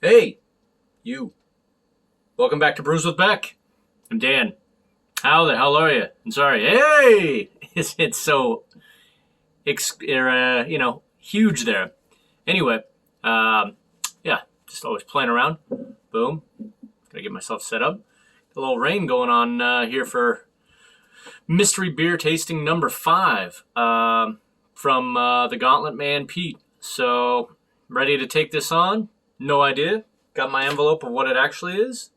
Hey, you. Welcome back to Brews with Beck. I'm Dan. How the hell are you? I'm sorry. Hey! It's so, huge there. Anyway, um, yeah, just always playing around. Boom. Gotta get myself set up. A little rain going on here for mystery beer tasting number 5 from the Gauntlet Man Pete. So, ready to take this on? No idea. Got my envelope of what it actually is.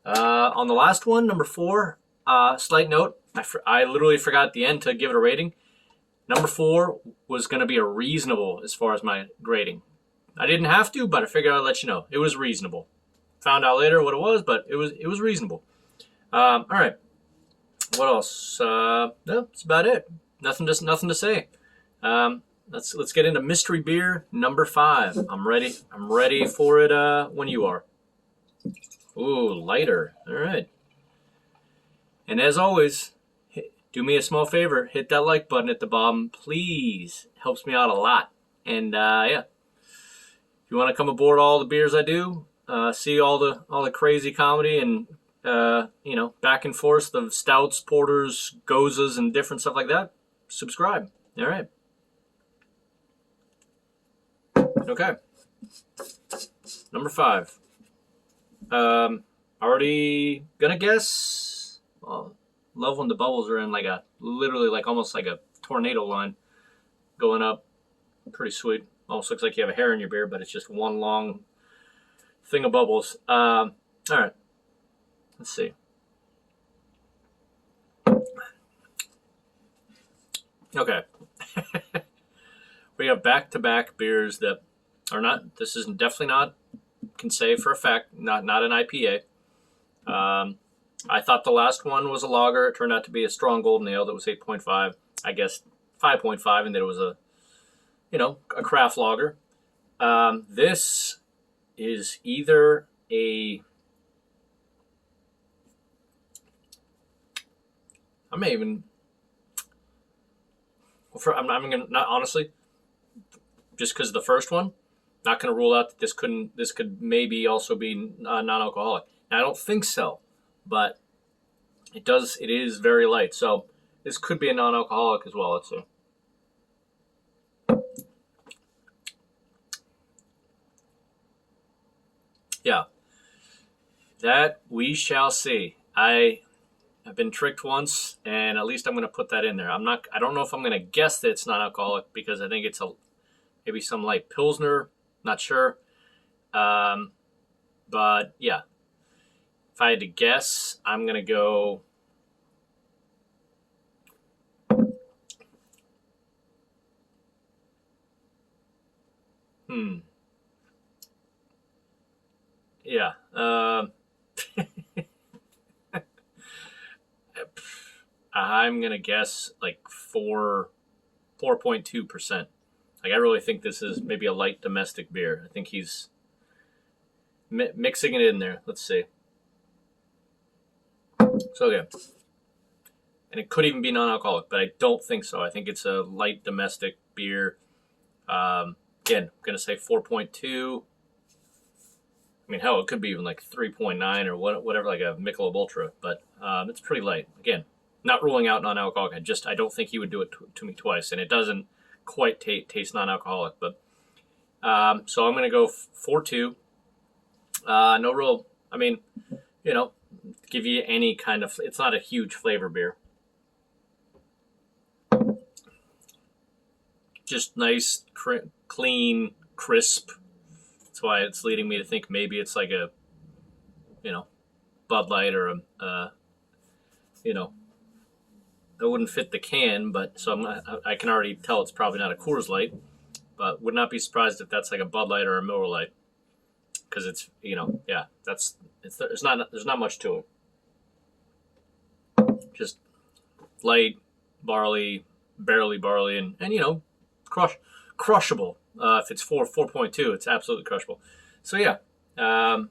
On the last one, number 4, slight note, I literally forgot at the end to give it a rating. Number 4 was going to be a reasonable as far as my grading. I didn't have to, but I figured I'd let you know. It was reasonable. Found out later what it was, but it was reasonable. All right. What else? No, that's about it. Nothing to say. Let's get into mystery beer number 5. I'm ready. I'm ready for it when you are. Ooh, lighter. All right. And as always, do me a small favor. Hit that like button at the bottom, please. Helps me out a lot. And yeah, if you want to come aboard all the beers I do, see all the crazy comedy and back and forth of stouts, porters, gozas, and different stuff like that, subscribe. All right. Okay. Number 5. Already gonna guess. Well, love when the bubbles are in literally almost like a tornado line going up. Pretty sweet. Almost looks like you have a hair in your beer, but it's just one long thing of bubbles. All right. Let's see. Okay. We have back-to-back beers that are not. This is definitely not. Can say for a fact, not an IPA. I thought the last one was a lager. It turned out to be a strong golden ale that was 8.5. I guess 5.5, and that it was a craft lager. This is either a. I may even. I'm gonna not honestly, just because of the first one. Not going to rule out that this could maybe also be non-alcoholic. Now, I don't think so, but it is very light. So this could be a non-alcoholic as well. Let's see. Yeah, that we shall see. I have been tricked once, and at least I'm going to put that in there. I don't know if I'm going to guess that it's non-alcoholic because I think it's maybe some light Pilsner. Not sure. But yeah, if I had to guess, I'm going to go. Yeah. I'm going to guess 4.2%. I really think this is maybe a light domestic beer. I think he's mixing it in there. Let's see. So, yeah. And it could even be non-alcoholic, but I don't think so. I think it's a light domestic beer. Again, I'm going to say 4.2. I mean, hell, it could be even 3.9 or whatever, like a Michelob Ultra. But it's pretty light. Again, not ruling out non-alcoholic. I don't think he would do it to me twice. And it doesn't quite taste non-alcoholic. But so I'm going to go 4.2. No real, give you any kind of, it's not a huge flavor beer. Just nice, clean, crisp. That's why it's leading me to think maybe it's like a, Bud Light or it wouldn't fit the can, but so I can already tell it's probably not a Coors Light, but would not be surprised if that's like a Bud Light or a Miller Lite, because it's there's not much to it. Just light barley, barely barley, and crushable. If it's 4.2, it's absolutely crushable. So yeah, then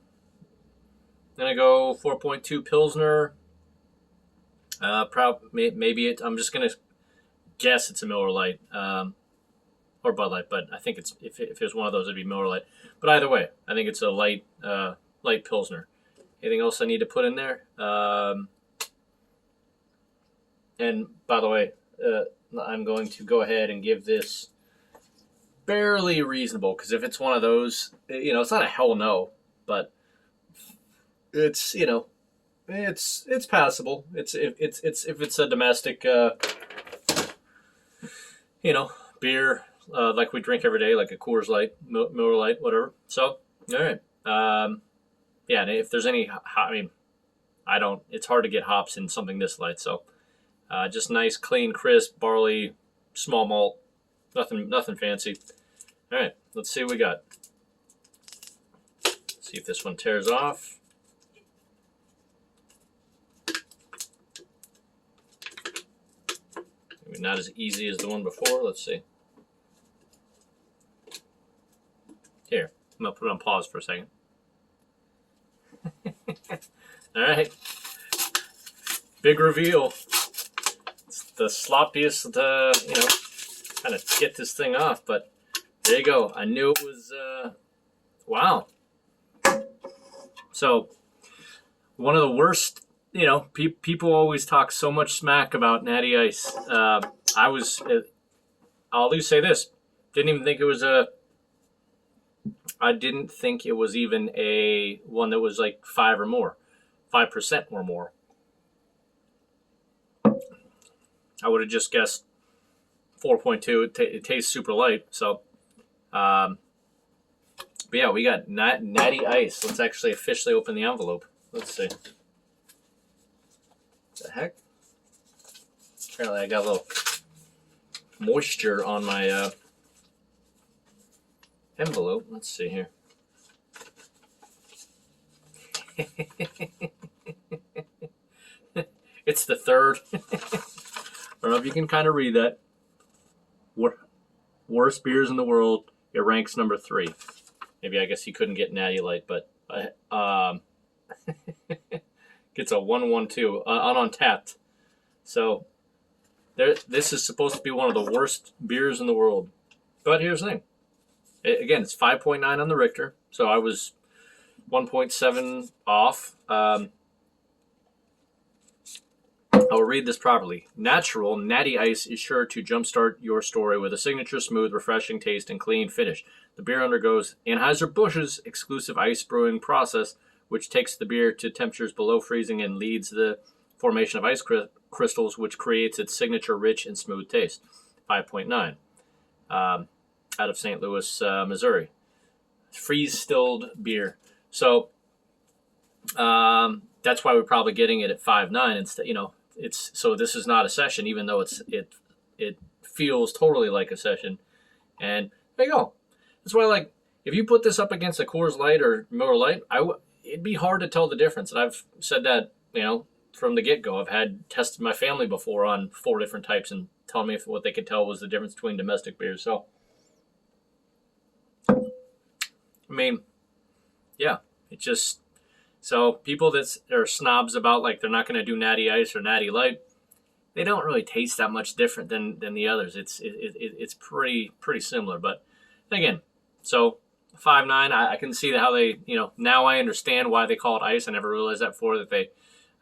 I go 4.2 Pilsner. Maybe I'm just gonna guess it's a Miller Lite. or Bud Light, but I think it's if it was one of those, it'd be Miller Lite. But either way, I think it's a light Pilsner. Anything else I need to put in there? And by the way, I'm going to go ahead and give this barely reasonable, because if it's one of those, it's not a hell no, but it's it's passable. It's if it's a domestic beer like we drink every day, like a Coors Light, Miller Lite, whatever. So all right, yeah. And if there's any, it's hard to get hops in something this light. So just nice, clean, crisp barley, small malt, nothing fancy. All right, let's see what we got. See if this one tears off. Maybe not as easy as the one before. Let's see. Here, I'm going to put it on pause for a second. All right. Big reveal. It's the sloppiest, kind of get this thing off, but there you go. I knew it was, wow. So, one of the worst, people always talk so much smack about Natty Ice. I'll at least say this. Didn't even think it was I didn't think it was even a one that was like 5% or more. I would have just guessed 4.2. It tastes super light. So, but yeah, we got Natty Ice. Let's actually officially open the envelope. Let's see. What the heck? Apparently I got a little moisture on my envelope. Let's see here. It's the third. I don't know if you can kind of read that. Worst beers in the world. It ranks number 3. Maybe I guess you couldn't get Natty Light, but gets a 112 on Untappd. So this is supposed to be one of the worst beers in the world. But here's the thing. Again, it's 5.9 on the Richter, so I was 1.7 off. I'll read this properly. Natural Natty Ice is sure to jumpstart your story with a signature smooth, refreshing taste and clean finish. The beer undergoes Anheuser-Busch's exclusive ice brewing process, which takes the beer to temperatures below freezing and leads the formation of ice crystals, which creates its signature rich and smooth taste. 5.9. Out of St. Louis, Missouri. Freeze-stilled beer. So that's why we're probably getting it at 5.9 instead. So this is not a session, even though it feels totally like a session. And there you go. That's why, if you put this up against a Coors Light or Miller Lite, it'd be hard to tell the difference. And I've said that, from the get-go. I've had tested my family before on 4 different types and telling me if what they could tell was the difference between domestic beers. So, yeah, it just, so people that are snobs about, they're not going to do Natty Ice or Natty Light, they don't really taste that much different than the others. It's pretty similar. But again, so 5.9, I can see how they, now I understand why they call it ice. I never realized that before, that they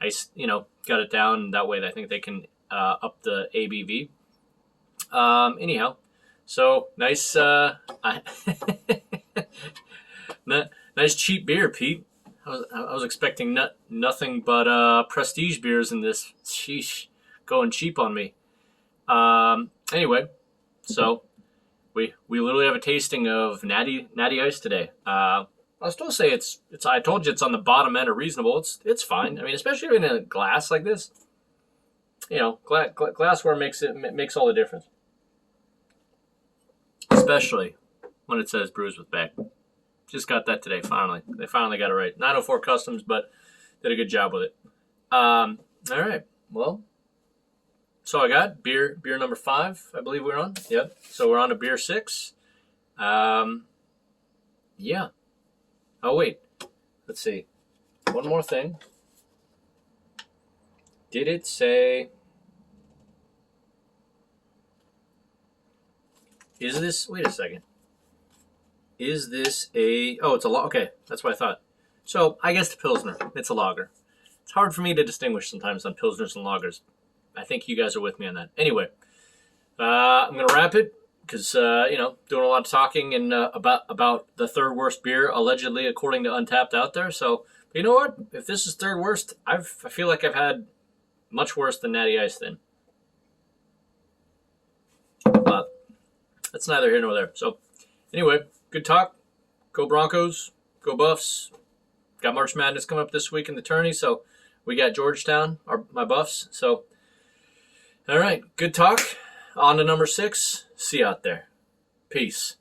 ice, got it down, and that way I think they can up the ABV. Anyhow, so nice, nice cheap beer, Pete. I was expecting nothing but prestige beers in this. Sheesh, going cheap on me. Anyway, so we literally have a tasting of Natty Ice today. I'll still say it's. I told you it's on the bottom end of reasonable. It's fine. I mean, especially in a glass like this. Glassware makes all the difference. Especially when it says brews with Beck. Just got that today, finally. They finally got it right. 904 Customs, but did a good job with it. All right. Well, so I got beer number 5, I believe we're on. Yep. So we're on to beer 6. Yeah. Oh, wait. Let's see. One more thing. Did it say... Is this? Wait a second. Is this a? Oh, it's a lager. Okay, that's what I thought. So I guess the Pilsner. It's a lager. It's hard for me to distinguish sometimes on Pilsners and lagers. I think you guys are with me on that. Anyway, I'm gonna wrap it because doing a lot of talking and about the third worst beer allegedly according to Untapped out there. So you know what? If this is third worst, I feel like I've had much worse than Natty Ice then. But that's neither here nor there. So anyway, good talk. Go Broncos. Go Buffs. Got March Madness coming up this week in the tourney. So we got Georgetown, my Buffs. So all right, good talk. On to number 6. See you out there. Peace.